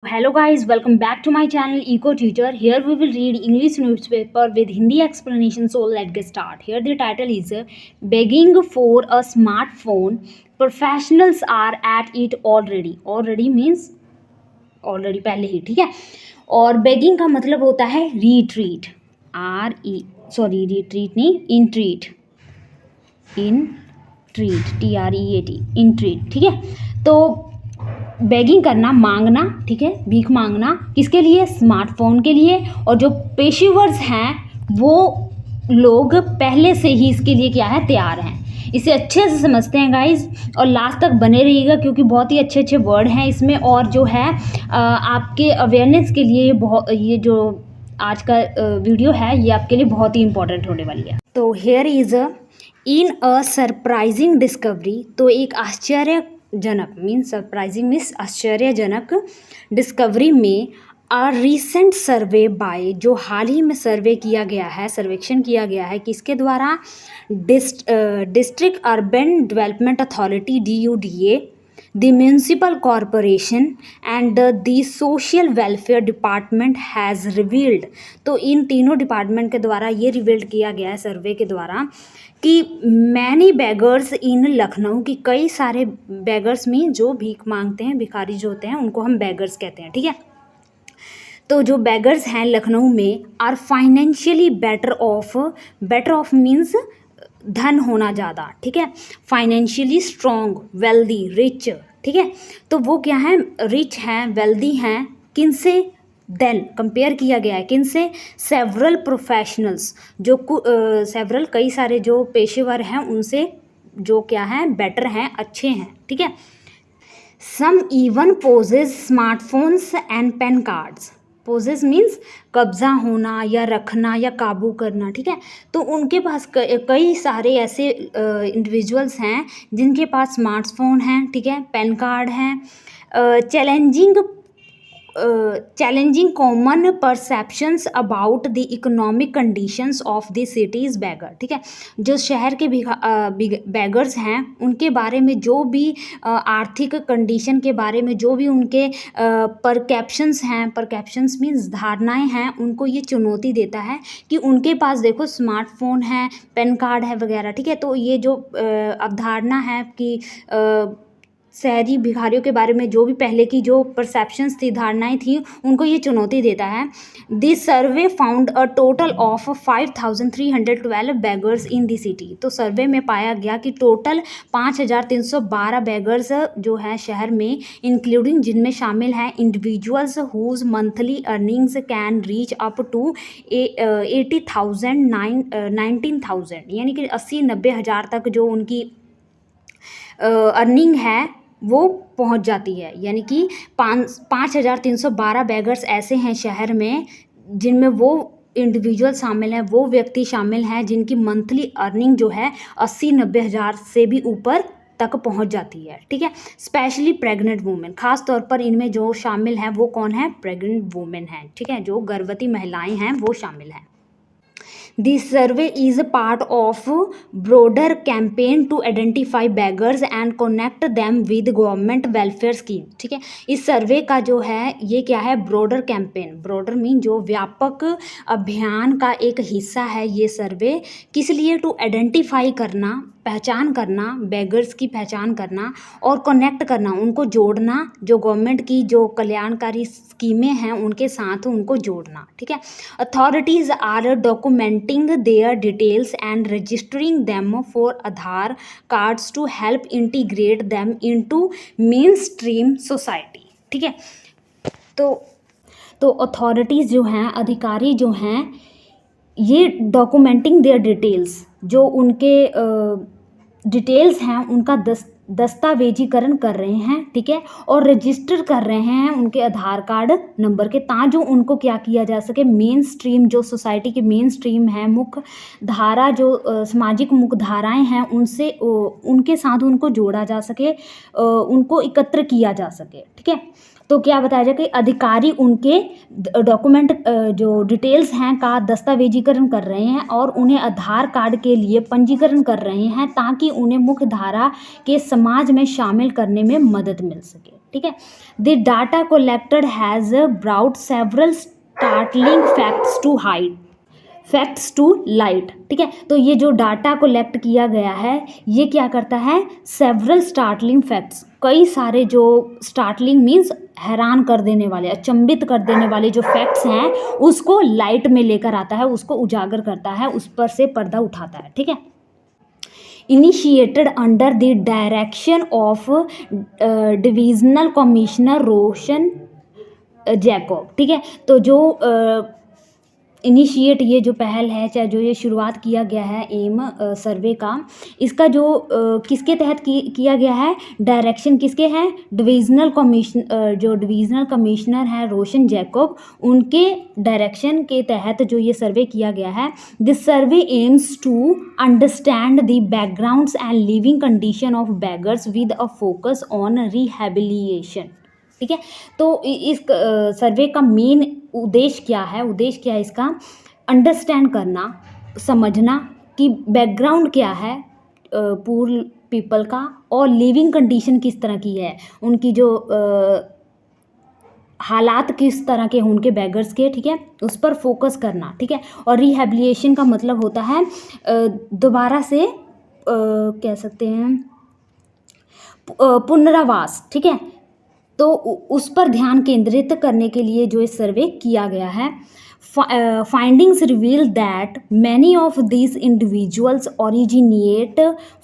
Hello guys, welcome back to my channel Eco Tutor. Here we will read English newspaper with Hindi explanation. So let's get start. Here the title is Begging for a Smartphone. Professionals are at it already. Already means already पहले ही, ठीक है. और begging का मतलब होता है retreat. retreat नहीं, entreat. treat, entreat, ठीक है. तो बेगिंग करना, मांगना, ठीक है, भीख मांगना, किसके लिए? स्मार्टफोन के लिए. और जो पेशेवर्स हैं वो लोग पहले से ही इसके लिए क्या है, तैयार हैं. इसे अच्छे से समझते हैं गाइस और लास्ट तक बने रहिएगा क्योंकि बहुत ही अच्छे अच्छे वर्ड हैं इसमें. और जो है आपके अवेयरनेस के लिए ये जो आज का वीडियो है ये आपके लिए बहुत ही इंपॉर्टेंट होने वाली है. तो here is in a surprising discovery. तो एक आश्चर्यजनक मीन्स सरप्राइजिंग मीन्स आश्चर्यजनक डिस्कवरी में अ रीसेंट सर्वे बाय, जो हाल ही में सर्वे किया गया है, सर्वेक्षण किया गया है किसके द्वारा? District urban development authority DUDA, the municipal corporation and the social welfare department has revealed. तो इन तीनों डिपार्टमेंट के द्वारा ये रिवील्ड किया गया है सर्वे के द्वारा कि मैनी बेगर्स इन लखनऊ, की कई सारे बेगर्स में जो भीख मांगते हैं, भिखारी जो होते हैं उनको हम बेगर्स कहते हैं, ठीक है. तो जो बेगर्स हैं लखनऊ में are financially better off means धन होना ज़्यादा, ठीक है. फाइनेंशियली स्ट्रॉन्ग, वेल्दी, रिच, ठीक है. तो वो क्या है? रिच हैं, वेल्दी हैं. किनसे? देन कंपेयर किया गया है किनसे? सेवरल प्रोफेशनल्स, जो सेवरल कई सारे जो पेशेवर हैं उनसे जो क्या है, बेटर हैं, अच्छे हैं, ठीक है. Some even possess smartphones and PAN cards. Possess means कब्जा होना या रखना या काबू करना, ठीक है. तो उनके पास कई सारे ऐसे इंडिविजुअल्स हैं जिनके पास स्मार्टफोन हैं, ठीक है, पेन कार्ड हैं. Challenging common perceptions about the economic conditions of the cities beggar, ठीक है. जो शहर के बेगर्स हैं उनके बारे में जो भी आर्थिक कंडीशन के बारे में जो भी उनके परकेप्शंस हैं, परकेप्शंस मीन्स धारणाएं हैं, उनको ये चुनौती देता है कि उनके पास देखो स्मार्टफोन है, पेन कार्ड है वगैरह, ठीक है. तो ये जो अवधारणा है कि शहरी भिखारियों के बारे में जो भी पहले की जो परसेप्शंस थी, धारणाएं थी, उनको ये चुनौती देता है. This survey found a total of 5312 beggars in the city. तो सर्वे में पाया गया कि टोटल 5312 बेगर्स जो है शहर में, इंक्लूडिंग जिनमें शामिल हैं individuals whose monthly earnings can reach up to 80,000 19,000, यानी कि 80-90 हज़ार तक जो उनकी अर्निंग है वो पहुंच जाती है. यानी कि 5312 बेगर्स ऐसे हैं शहर में जिनमें वो इंडिविजुअल शामिल हैं, वो व्यक्ति शामिल हैं जिनकी मंथली अर्निंग जो है 80-90 हज़ार से भी ऊपर तक पहुंच जाती है, ठीक है. स्पेशली प्रेग्नेंट वुमेन, खास तौर पर इनमें जो शामिल हैं वो कौन है? प्रेग्नेंट वुमेन हैं, ठीक है, जो गर्भवती महिलाएं हैं वो शामिल हैं. This survey is a part of broader campaign to identify beggars and connect them with government welfare scheme, ठीक है. इस सर्वे का जो है ये क्या है? Broader campaign. ब्रॉडर मीन जो व्यापक अभियान का एक हिस्सा है ये सर्वे. किस लिए? टू आइडेंटिफाई करना, पहचान करना, बेगर्स की पहचान करना और कनेक्ट करना, उनको जोड़ना, जो गवर्नमेंट की जो कल्याणकारी स्कीमें हैं उनके साथ उनको जोड़ना, ठीक है. Authorities are documenting their details and registering them for Aadhaar cards to help integrate them into mainstream society, ठीक है. तो अथॉरिटीज़ जो हैं, अधिकारी जो हैं, ये डॉक्यूमेंटिंग देयर डिटेल्स, जो उनके डिटेल्स हैं उनका दस्तावेजीकरण कर रहे हैं, ठीक है, और रजिस्टर कर रहे हैं उनके आधार कार्ड नंबर के, ताकि उनको क्या किया जा सके? मेन स्ट्रीम, जो सोसाइटी की मेन स्ट्रीम है, मुख्य धारा, जो सामाजिक मुख्य धाराएं हैं उनसे उनके साथ उनको जोड़ा जा सके, उनको एकत्र किया जा सके, ठीक है. तो क्या बताया जाए कि अधिकारी उनके डॉक्यूमेंट जो डिटेल्स हैं का दस्तावेजीकरण कर रहे हैं और उन्हें आधार कार्ड के लिए पंजीकरण कर रहे हैं ताकि उन्हें मुख्य धारा के समाज में शामिल करने में मदद मिल सके, ठीक है। The data collected has brought several startling facts to light, ठीक है। तो ये जो डाटा कलेक्ट किया गया है ये क्या करता है, सेवरल स्टार्टलिंग फैक्ट्स, कई सारे जो स्टार्टलिंग मीन्स हैरान कर देने वाले, अचंभित कर देने वाले जो फैक्ट्स हैं उसको लाइट में लेकर आता है, उसको उजागर करता है, उस पर से पर्दा उठाता है, ठीक है। Initiated under the direction of divisional commissioner Roshan Jacob, ठीक है। तो जो इनिशिएट ये जो पहल है, चाहे जो ये शुरुआत किया गया है एम सर्वे का, इसका जो किसके तहत किया गया है, डायरेक्शन किसके हैं, जो डिविजनल कमिश्नर हैं रोशन जैकब, उनके डायरेक्शन के तहत जो ये सर्वे किया गया है। This survey aims to understand the backgrounds and living condition of beggars with a focus on rehabilitation, ठीक है। तो इस सर्वे का मेन उद्देश्य क्या है, उद्देश्य क्या है इसका, अंडरस्टैंड करना, समझना कि बैकग्राउंड क्या है पुअर पीपल का, और लिविंग कंडीशन किस तरह की है, उनकी जो हालात किस तरह के हैं उनके बैगर्स के, ठीक है, उस पर फोकस करना, ठीक है। और रिहैबिलिएशन का मतलब होता है दोबारा से कह सकते हैं पुनरावास, ठीक है। तो उस पर ध्यान केंद्रित करने के लिए जो इस सर्वे किया गया है। Findings reveal that many of these individuals originate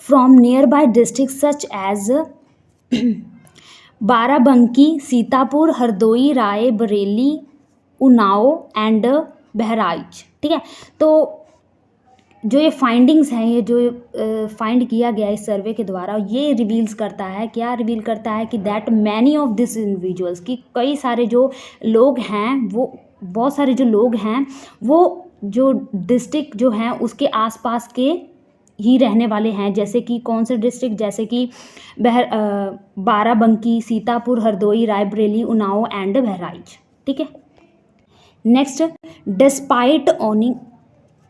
from nearby district such as Barabanki, Sitapur, Hardoi, Rae Bareli, Unnao and Bahraich, ठीक है। तो जो ये फाइंडिंग्स हैं, ये जो फाइंड किया गया इस सर्वे के द्वारा, ये रिवील्स करता है, क्या रिवील करता है कि that many of this individuals, कि कई सारे जो लोग हैं, वो बहुत सारे जो लोग हैं वो जो डिस्ट्रिक्ट जो हैं उसके आसपास के ही रहने वाले हैं। जैसे कि कौन से डिस्ट्रिक्ट, जैसे कि बाराबंकी, सीतापुर, हरदोई, रायबरेली, उन्नाव एंड बहराइच, ठीक है। Next,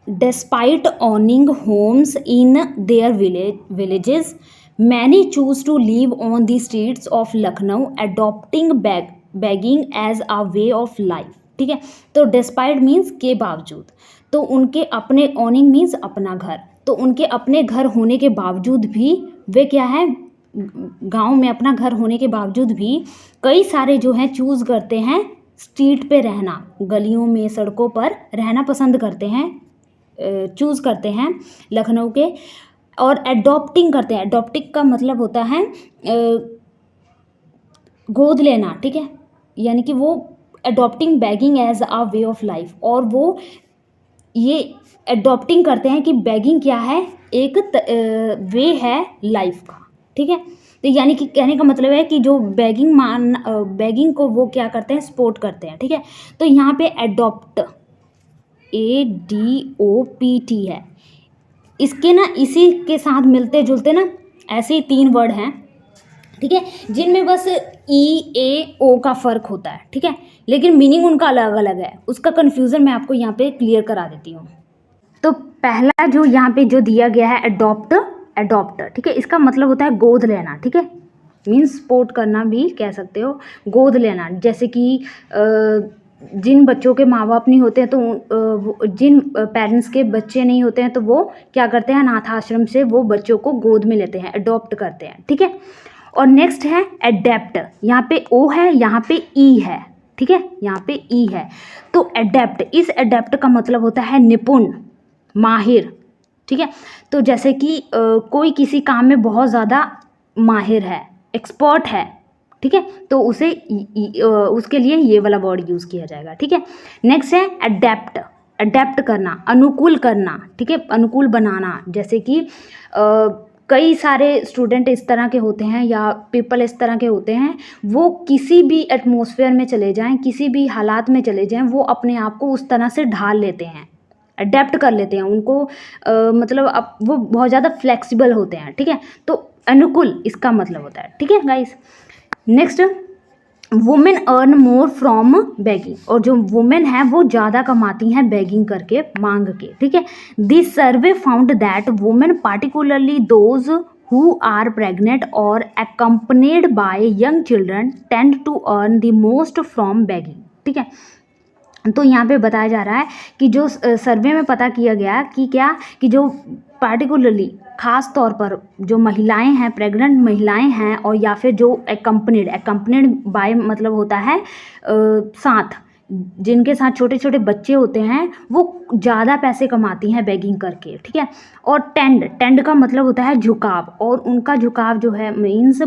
Despite owning homes in their villages, many choose to live on the streets of Lucknow, adopting begging as a way of life, ठीक है। तो despite means के बावजूद, तो उनके अपने owning means अपना घर, तो उनके अपने घर होने के बावजूद भी वे क्या है, गांव में अपना घर होने के बावजूद भी कई सारे जो हैं चूज़ करते हैं स्ट्रीट पे रहना, गलियों में, सड़कों पर रहना पसंद करते हैं, चूज़ करते हैं लखनऊ के, और एडॉप्टिंग करते हैं। एडॉप्टिंग का मतलब होता है गोद लेना, ठीक है, यानी कि वो adopting begging as a way of life, और वो ये एडॉप्टिंग करते हैं कि बैगिंग क्या है, एक वे है लाइफ का, ठीक है। तो यानी कि कहने का मतलब है कि जो बैगिंग को वो क्या करते हैं, सपोर्ट करते हैं, ठीक है। तो यहाँ पे एडॉप्ट ADOPT है, इसके ना इसी के साथ मिलते जुलते ना ऐसे ही 3 वर्ड हैं, ठीक है, जिनमें बस EAO का फ़र्क होता है, ठीक है, लेकिन मीनिंग उनका अलग अलग है। उसका कन्फ्यूज़न मैं आपको यहाँ पे क्लियर करा देती हूँ। तो पहला जो यहाँ पे जो दिया गया है एडॉप्ट, ठीक है, इसका मतलब होता है गोद लेना, ठीक है, मीन्स सपोर्ट करना भी कह सकते हो, गोद लेना। जैसे कि जिन बच्चों के माँ बाप नहीं होते हैं, तो जिन पेरेंट्स के बच्चे नहीं होते हैं, तो वो क्या करते हैं, अनाथ आश्रम से वो बच्चों को गोद में लेते हैं, अडॉप्ट करते हैं, ठीक है। और नेक्स्ट है एडेप्ट, यहाँ पे O है, यहाँ पे E है, ठीक है, यहाँ पे E है। तो एडेप्ट, इस एडेप्ट का मतलब होता है निपुण, माहिर, ठीक है। तो जैसे कि कोई किसी काम में बहुत ज़्यादा माहिर है, एक्सपर्ट है, ठीक है, तो उसे उसके लिए ये वाला वर्ड यूज़ किया जाएगा, ठीक है। नेक्स्ट है अडेप्ट करना, अनुकूल करना, ठीक है, अनुकूल बनाना। जैसे कि कई सारे स्टूडेंट इस तरह के होते हैं या पीपल इस तरह के होते हैं, वो किसी भी एटमॉस्फेयर में चले जाएं, किसी भी हालात में चले जाएं, वो अपने आप को उस तरह से ढाल लेते हैं, अडेप्ट कर लेते हैं उनको, मतलब अब वो बहुत ज़्यादा फ्लेक्सिबल होते हैं, ठीक है। तो अनुकूल इसका मतलब होता है, ठीक है guys. Next, women earn more from begging, और जो वुमेन है वो ज़्यादा कमाती हैं बेगिंग करके, मांग के, ठीक है। This survey found that women particularly those who are pregnant or accompanied by young children tend to earn the most from begging। ठीक है, तो यहाँ पे बताया जा रहा है कि जो सर्वे में पता किया गया कि क्या कि जो पार्टिकुलरली ख़ास तौर पर जो महिलाएं हैं, प्रेग्नेंट महिलाएं हैं, और या फिर जो एक्कम्पनीड बाय मतलब होता है साथ, जिनके साथ छोटे छोटे बच्चे होते हैं, वो ज़्यादा पैसे कमाती हैं बेगिंग करके। ठीक है, और टेंड का मतलब होता है झुकाव, और उनका झुकाव जो है means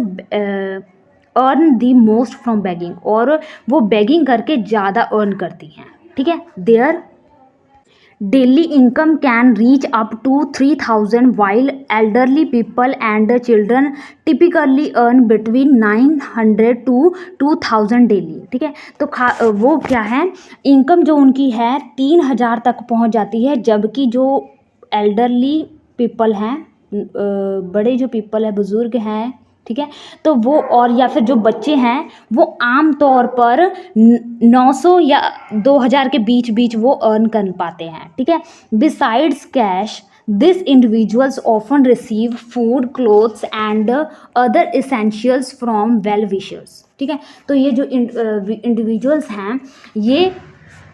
earn the most from begging, और वो बेगिंग करके ज़्यादा अर्न करती हैं। ठीक है, their daily income can reach up to 3000 while elderly people and children typically earn between 900 to 2000 daily. ठीक है, तो वो क्या है, इनकम जो उनकी है 3000 तक पहुंच जाती है, जबकि जो एल्डरली पीपल हैं, बड़े जो पीपल है, बुज़ुर्ग हैं, ठीक है, तो वो और या फिर जो बच्चे हैं, वो आम तौर पर 900 या 2000 के बीच वो अर्न कर पाते हैं। ठीक है, besides cash this individuals often receive food, clothes and other essentials from well wishers. ठीक है, तो ये जो इंडिविजुअल्स हैं, ये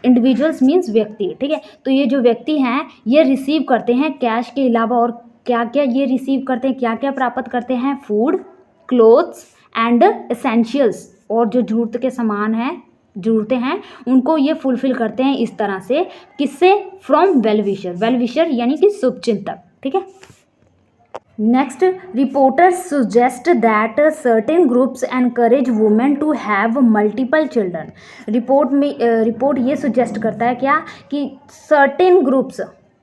इंडिविजुअल्स मीन्स व्यक्ति। ठीक है, तो ये जो व्यक्ति हैं, ये रिसीव करते हैं कैश के अलावा और क्या क्या ये रिसीव करते हैं, क्या क्या प्राप्त करते हैं, फूड, क्लोथ्स एंड एसेंशियल्स, और जो ज़रूरत के सामान हैं, ज़रूरतें हैं, उनको ये फुलफ़िल करते हैं इस तरह से, किससे, फ्रॉम वेल विशर यानी कि शुभचिंतक। ठीक है, next, reporters suggest that certain groups encourage women to have multiple children. Report ये सुजेस्ट करता है क्या कि सर्टेन ग्रुप्स,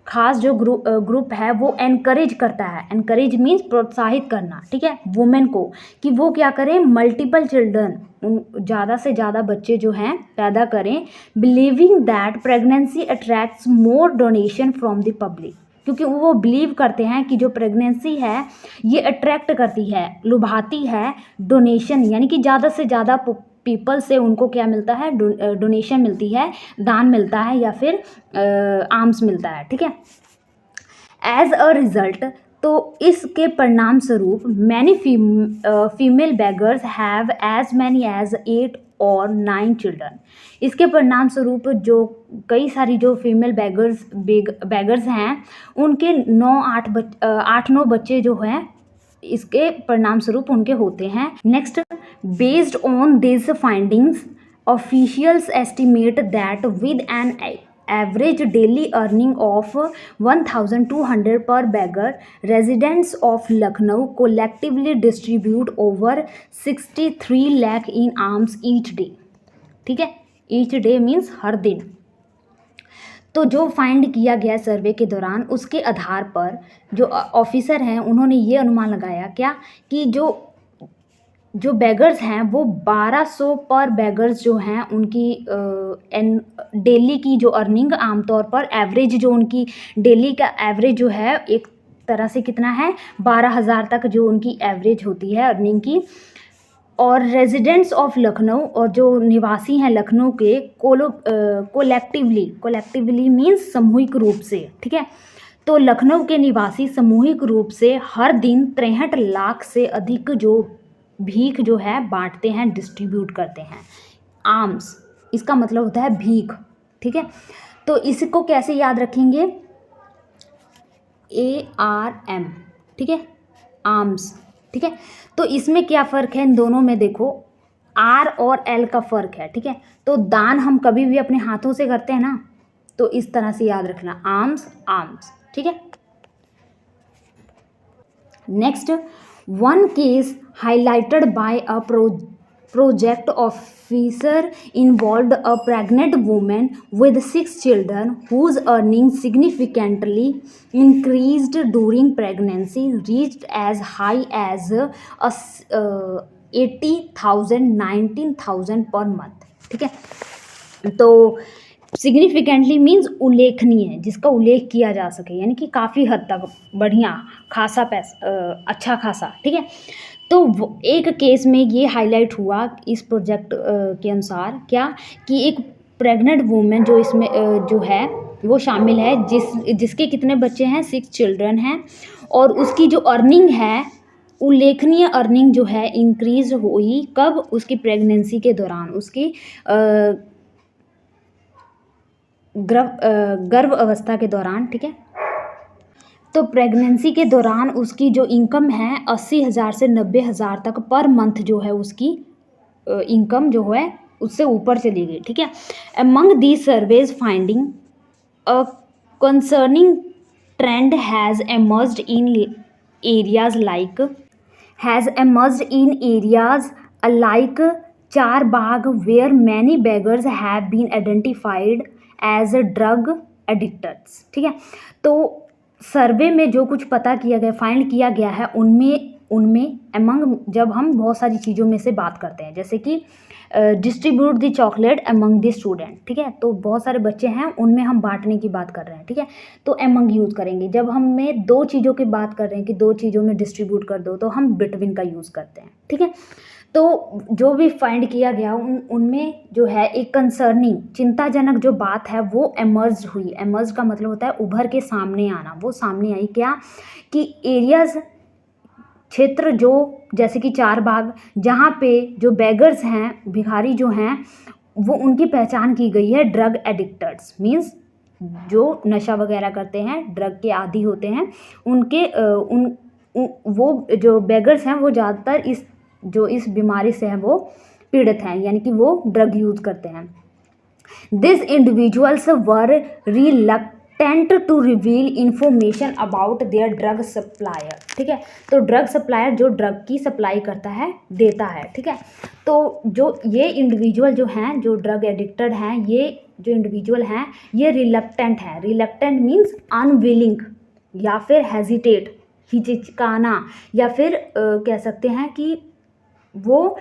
खास जो ग्रुप है, वो एनकरेज करता है, एनकरेज मीन्स प्रोत्साहित करना। ठीक है, वुमेन को कि वो क्या करें, मल्टीपल चिल्ड्रन, ज़्यादा से ज़्यादा बच्चे जो हैं पैदा करें, believing that pregnancy attracts more donation from the public, क्योंकि वो बिलीव करते हैं कि जो प्रेगनेंसी है ये अट्रैक्ट करती है, लुभाती है डोनेशन, यानी कि ज़्यादा से ज़्यादा पीपल से उनको क्या मिलता है, डोनेशन मिलती है, दान मिलता है, या फिर आर्म्स मिलता है। ठीक है, एज अ रिज़ल्ट, तो इसके परिणाम स्वरूप many female beggars have as many as 8 और 9 चिल्ड्रन। इसके परिणाम स्वरूप जो कई सारी जो फीमेल बेगर्स हैं, उनके 8-9 बच्चे जो हैं, इसके परिणाम स्वरूप उनके होते हैं। Next, based on this findings, officials estimate that with an average daily earning of 1200 पर beggar, residents of Lucknow collectively distribute over 63 lakh in alms each day। ठीक है, each day मीन्स हर दिन। तो जो फाइंड किया गया सर्वे के दौरान, उसके आधार पर जो ऑफिसर हैं, उन्होंने ये अनुमान लगाया क्या कि जो बेगर्स हैं, वो 1200 पर बेगर्स जो हैं, उनकी डेली की जो अर्निंग, आमतौर पर एवरेज जो उनकी डेली का एवरेज जो है, एक तरह से कितना है, 12,000 तक जो उनकी एवरेज होती है अर्निंग की। और रेजिडेंट्स ऑफ लखनऊ, और जो निवासी हैं लखनऊ के, कोलेक्टिवली मीन्स सामूहिक रूप से। ठीक है, तो लखनऊ के निवासी सामूहिक रूप से हर दिन 63 लाख से अधिक जो भीख जो है बांटते हैं, डिस्ट्रीब्यूट करते हैं। आर्म्स, इसका मतलब होता है भीख। ठीक है, तो इसको कैसे याद रखेंगे, ARM। ठीक है, आर्म्स। ठीक है, तो इसमें क्या फ़र्क है इन दोनों में, देखो R और L का फ़र्क है। ठीक है, तो दान हम कभी भी अपने हाथों से करते हैं ना, तो इस तरह से याद रखना, आर्म्स। ठीक है, next, one case highlighted by a project officer involved a pregnant woman with 6 children whose earnings significantly increased during pregnancy, reached as high as 80,000 19,000 per month। ठीक है, तो सिग्निफिकेंटली मीन्स उल्लेखनीय, जिसका उल्लेख किया जा सके, यानी कि काफ़ी हद तक बढ़िया, खासा पैसा, अच्छा खासा। ठीक है, तो एक केस में ये हाईलाइट हुआ इस प्रोजेक्ट के अनुसार क्या कि एक प्रेग्नेंट वूमेन जो इसमें जो है वो शामिल है, जिसके कितने बच्चे हैं, 6 चिल्ड्रन हैं, और उसकी जो अर्निंग है उल्लेखनीय अर्निंग जो है इंक्रीज हुई कब, उसकी प्रेगनेंसी के दौरान, उसकी गर्भ अवस्था के दौरान, ठीक है। तो प्रेगनेंसी के दौरान उसकी जो इनकम है 80,000 से 90,000 तक पर मंथ जो है उसकी इनकम जो है उससे ऊपर चली गई, ठीक है। Among the surveys finding a concerning trend has emerged in areas like like Charbagh, where many beggars have been identified as drug addicts, ठीक है। तो सर्वे में जो कुछ पता किया गया, फाइंड किया गया है, उनमें अमंग, जब हम बहुत सारी चीज़ों में से बात करते हैं, जैसे कि distribute the chocolate among the student, ठीक है। तो बहुत सारे बच्चे हैं, उनमें हम बांटने की बात कर रहे हैं, ठीक है। तो अमंग यूज़ करेंगे। जब हमें दो चीज़ों की बात कर रहे हैं कि दो चीज़ों में डिस्ट्रीब्यूट कर दो, तो हम बिटवीन का यूज़ करते हैं, ठीक है। तो जो भी फाइंड किया गया उनमें जो है एक कंसर्निंग, चिंताजनक जो बात है वो एमर्ज हुई। एमर्ज का मतलब होता है उभर के सामने आना। वो सामने आई क्या, कि एरियाज, क्षेत्र जो जैसे कि चारबाग, जहाँ पे जो बेगर्स हैं, भिखारी जो हैं, वो उनकी पहचान की गई है ड्रग एडिक्टर्स, मीन्स जो नशा वगैरह करते हैं, ड्रग के आदी होते हैं, उनके वो जो बेगर्स हैं वो ज़्यादातर इस बीमारी से है वो पीड़ित हैं, यानी कि वो ड्रग यूज़ करते हैं। This individuals were reluctant to reveal information about their drug supplier, ठीक है। तो ड्रग सप्लायर जो ड्रग की सप्लाई करता है, देता है, ठीक है। तो जो ये इंडिविजुअल जो हैं, जो ड्रग एडिक्टेड हैं, ये जो इंडिविजुअल हैं, ये रिलक्टेंट है। रिलक्टेंट मीन्स अनविलिंग, या फिर हेजिटेट, हिचकिचाना, या फिर कह सकते हैं कि वो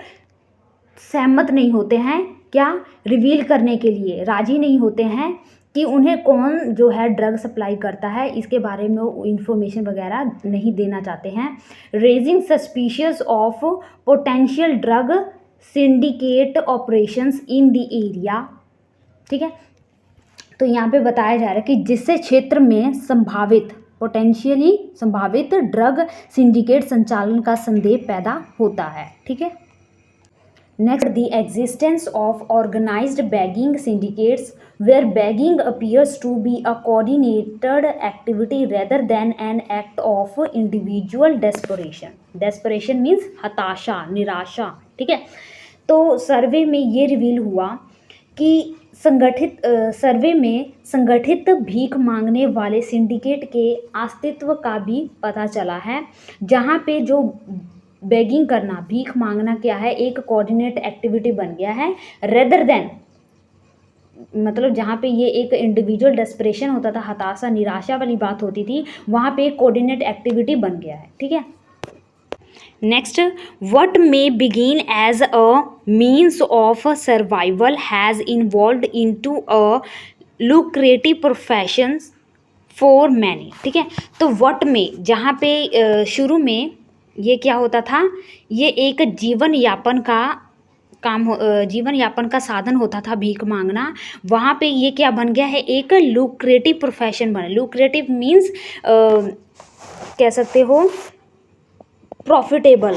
सहमत नहीं होते हैं, क्या, रिवील करने के लिए राजी नहीं होते हैं कि उन्हें कौन जो है ड्रग सप्लाई करता है, इसके बारे में वो इंफॉर्मेशन वगैरह नहीं देना चाहते हैं। Raising suspicious of potential drug syndicate operations in the area, ठीक है। तो यहाँ पे बताया जा रहा है कि जिससे क्षेत्र में पोटेंशियली संभावित ड्रग सिंडिकेट संचालन का संदेह पैदा होता है, ठीक है। Next, the existence of organised begging syndicates where begging appears to be a coordinated activity rather than an act of individual desperation. Desperation means हताशा, निराशा, ठीक है। तो सर्वे में ये रिवील हुआ कि सर्वे में संगठित भीख मांगने वाले सिंडिकेट के अस्तित्व का भी पता चला है, जहाँ पे जो बेगिंग करना, भीख मांगना क्या है, एक कोऑर्डिनेट एक्टिविटी बन गया है, रेदर देन, मतलब जहाँ पे ये एक इंडिविजुअल डेस्परेशन होता था, हताशा, निराशा वाली बात होती थी, वहाँ पे एक कोऑर्डिनेट एक्टिविटी बन गया है, ठीक है। Next, what may begin as a means of survival has evolved into a lucrative profession for many, ठीक है। तो what में, जहाँ पे शुरू में ये क्या होता था, ये एक जीवन यापन का साधन होता था, भीख मांगना। वहाँ पे ये क्या बन गया है, एक लुक्रेटिव प्रोफेशन बना। लुक्रेटिव मीन्स कह सकते हो प्रॉफिटेबल,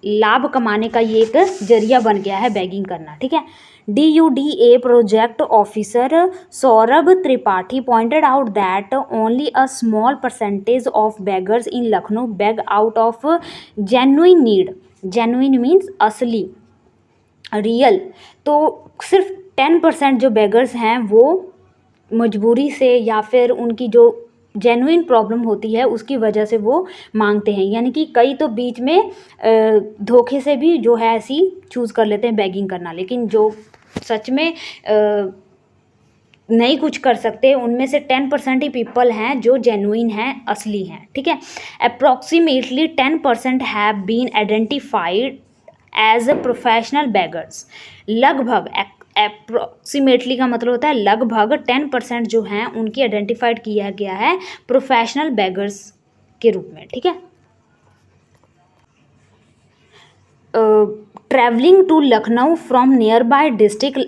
लाभ कमाने का ये एक जरिया बन गया है बैगिंग करना, ठीक है। DUDA project officer Saurabh Tripathi pointed out that only a small percentage of beggars in Lucknow beg out of genuine need. Genuine means असली, रियल। तो सिर्फ 10% जो बेगर्स हैं वो मजबूरी से या फिर उनकी जो जेन्युइन प्रॉब्लम होती है उसकी वजह से वो मांगते हैं, यानी कि कई तो बीच में धोखे से भी जो है ऐसी चूज़ कर लेते हैं बैगिंग करना, लेकिन जो सच में नहीं कुछ कर सकते उनमें से 10% ही पीपल हैं जो जेन्युइन हैं, असली हैं, ठीक है। Approximately 10% have been identified as a professional beggars. लगभग, अप्रॉक्सीमेटली का मतलब होता है लगभग 10% जो हैं उनकी आइडेंटिफाइड किया गया है प्रोफेशनल बेगर्स के रूप में, ठीक है। Travelling to Lucknow from nearby district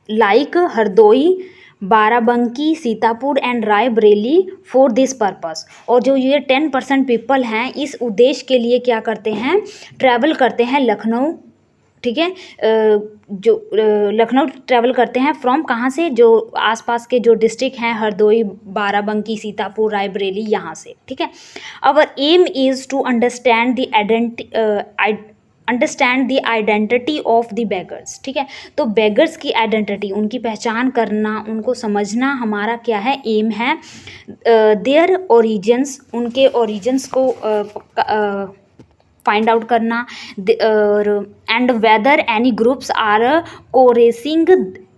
like Hardoi, Barabanki, Sitapur and Raebareli for this purpose. और जो ये 10% पीपल हैं इस उद्देश्य के लिए क्या करते हैं, ट्रैवल करते हैं लखनऊ, ठीक है। जो लखनऊ ट्रैवल करते हैं फ्रॉम कहाँ से, जो आसपास के जो डिस्ट्रिक्ट हैं हरदोई, बाराबंकी, सीतापुर, रायबरेली, यहाँ से, ठीक है। Our aim is to understand the identity of the beggars, ठीक है। तो बेगर्स की आइडेंटिटी, उनकी पहचान करना, उनको समझना हमारा क्या है, एम है। देयर ओरिजिन्स, उनके ओरिजिन्स को फाइंड आउट करना, and whether any groups are coercing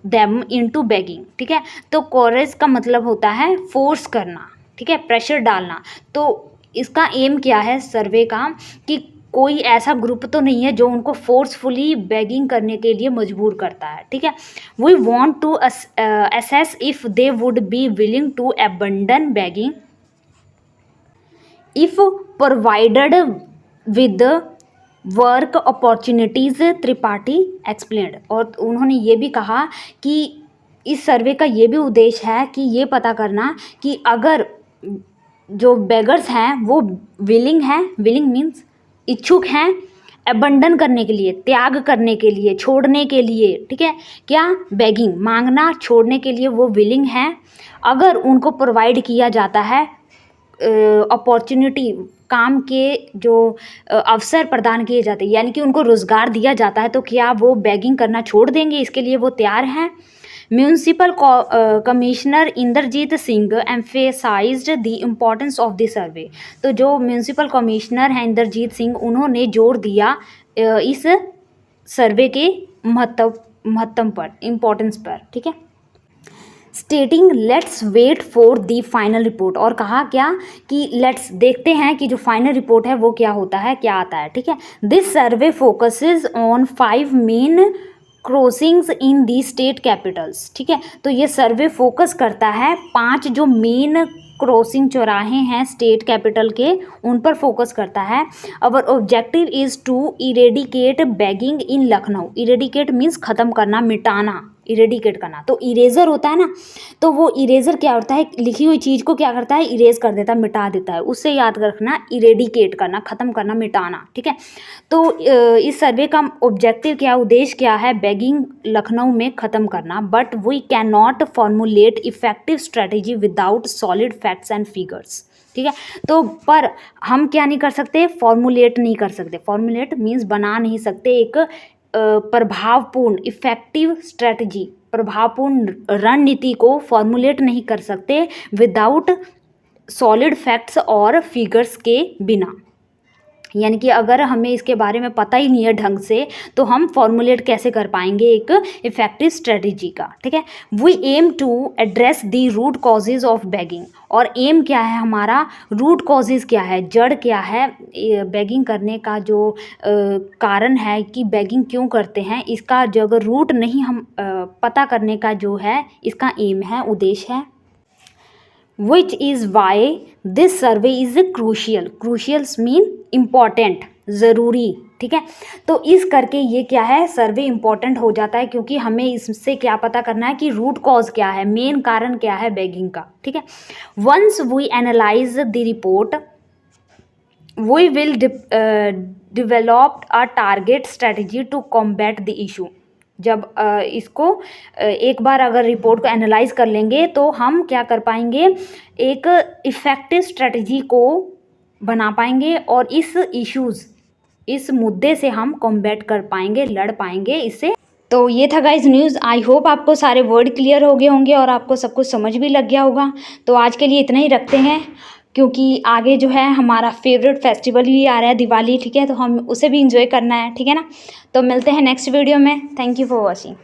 them into begging, ठीक है। तो कोरेस का मतलब होता है फोर्स करना, ठीक है, प्रेशर डालना। तो इसका एम क्या है सर्वे का, कि कोई ऐसा ग्रुप तो नहीं है जो उनको फोर्सफुली बेगिंग करने के लिए मजबूर करता है, ठीक है। We want to assess if they would be willing to abandon begging if provided with work opportunities, Tripathi explained. और उन्होंने ये भी कहा कि इस सर्वे का ये भी उद्देश्य है कि ये पता करना कि अगर जो बेगर्स हैं वो विलिंग हैं, विलिंग मीन्स इच्छुक हैं, अबंडन करने के लिए, त्याग करने के लिए, छोड़ने के लिए, ठीक है, क्या, बेगिंग, मांगना, छोड़ने के लिए वो विलिंग हैं अगर उनको प्रोवाइड किया जाता है अपॉर्चुनिटी, काम के जो अवसर प्रदान किए जाते हैं, यानी कि उनको रोज़गार दिया जाता है, तो क्या वो बेगिंग करना छोड़ देंगे, इसके लिए वो तैयार हैं। Municipal commissioner Indrajit Singh emphasised the importance of the survey. तो जो म्यूनसिपल कमिश्नर हैं इंद्रजीत सिंह, उन्होंने जोर दिया इस सर्वे के महत्व पर, इम्पोर्टेंस पर, ठीक है। Stating let's wait for the final report. और कहा क्या कि लेट्स, देखते हैं कि जो फाइनल रिपोर्ट है वो क्या होता है, क्या आता है, ठीक है। This survey focuses on 5 main crossings in the state Capitals, ठीक है। तो ये सर्वे फोकस करता है 5 जो मेन क्रॉसिंग, चौराहे हैं स्टेट कैपिटल के, उन पर फोकस करता है। Our objective is to eradicate begging in Lucknow. Eradicate means ख़त्म करना, मिटाना, इरेडिकेट करना। तो इरेजर होता है ना, तो वो इरेजर क्या होता है, लिखी हुई चीज़ को क्या करता है, इरेज कर देता है, मिटा देता है। उससे याद रखना, इरेडिकेट करना, ख़त्म करना, मिटाना, ठीक है। तो इस सर्वे का ऑब्जेक्टिव क्या, उद्देश्य क्या है, बेगिंग लखनऊ में ख़त्म करना। But we cannot formulate effective strategy without solid facts and figures, ठीक है। तो पर हम क्या नहीं कर सकते, फॉर्मुलेट नहीं कर सकते। फॉर्मुलेट मीन्स बना नहीं सकते एक प्रभावपूर्ण, इफेक्टिव स्ट्रेटजी, प्रभावपूर्ण रणनीति को फॉर्मुलेट नहीं कर सकते विदाउट सॉलिड फैक्ट्स और फिगर्स के बिना। यानी कि अगर हमें इसके बारे में पता ही नहीं है ढंग से, तो हम फॉर्मुलेट कैसे कर पाएंगे एक इफेक्टिव स्ट्रेटजी का, ठीक है। We aim to address the root causes of begging. और एम क्या है हमारा, रूट कॉजेज क्या है, जड़ क्या है, बेगिंग करने का जो कारण है कि बेगिंग क्यों करते हैं, इसका जो अगर रूट नहीं हम पता करने का जो है इसका एम है, उद्देश्य है। Which is why this survey is crucial. Crucial mean important, ज़रूरी, ठीक है। तो इस करके ये क्या है, सर्वे इम्पॉर्टेंट हो जाता है, क्योंकि हमें इससे क्या पता करना है कि रूट कॉज क्या है, मेन कारण क्या है बेगिंग का, ठीक है। Once we analyse the report we will develop a target strategy to combat the issue. जब इसको एक बार अगर रिपोर्ट को एनालाइज कर लेंगे तो हम क्या कर पाएंगे, एक इफ़ेक्टिव स्ट्रेटजी को बना पाएंगे और इस इश्यूज़, इस मुद्दे से हम कॉम्बैट कर पाएंगे, लड़ पाएंगे इससे। तो ये था गाइज न्यूज़। आई होप आपको सारे वर्ड क्लियर हो गए होंगे और आपको सब कुछ समझ भी लग गया होगा। तो आज के लिए इतना ही रखते हैं, क्योंकि आगे जो है हमारा फेवरेट फेस्टिवल भी आ रहा है, दिवाली, ठीक है। तो हम उसे भी इंजॉय करना है, ठीक है ना। तो मिलते हैं नेक्स्ट वीडियो में। Thank you for watching.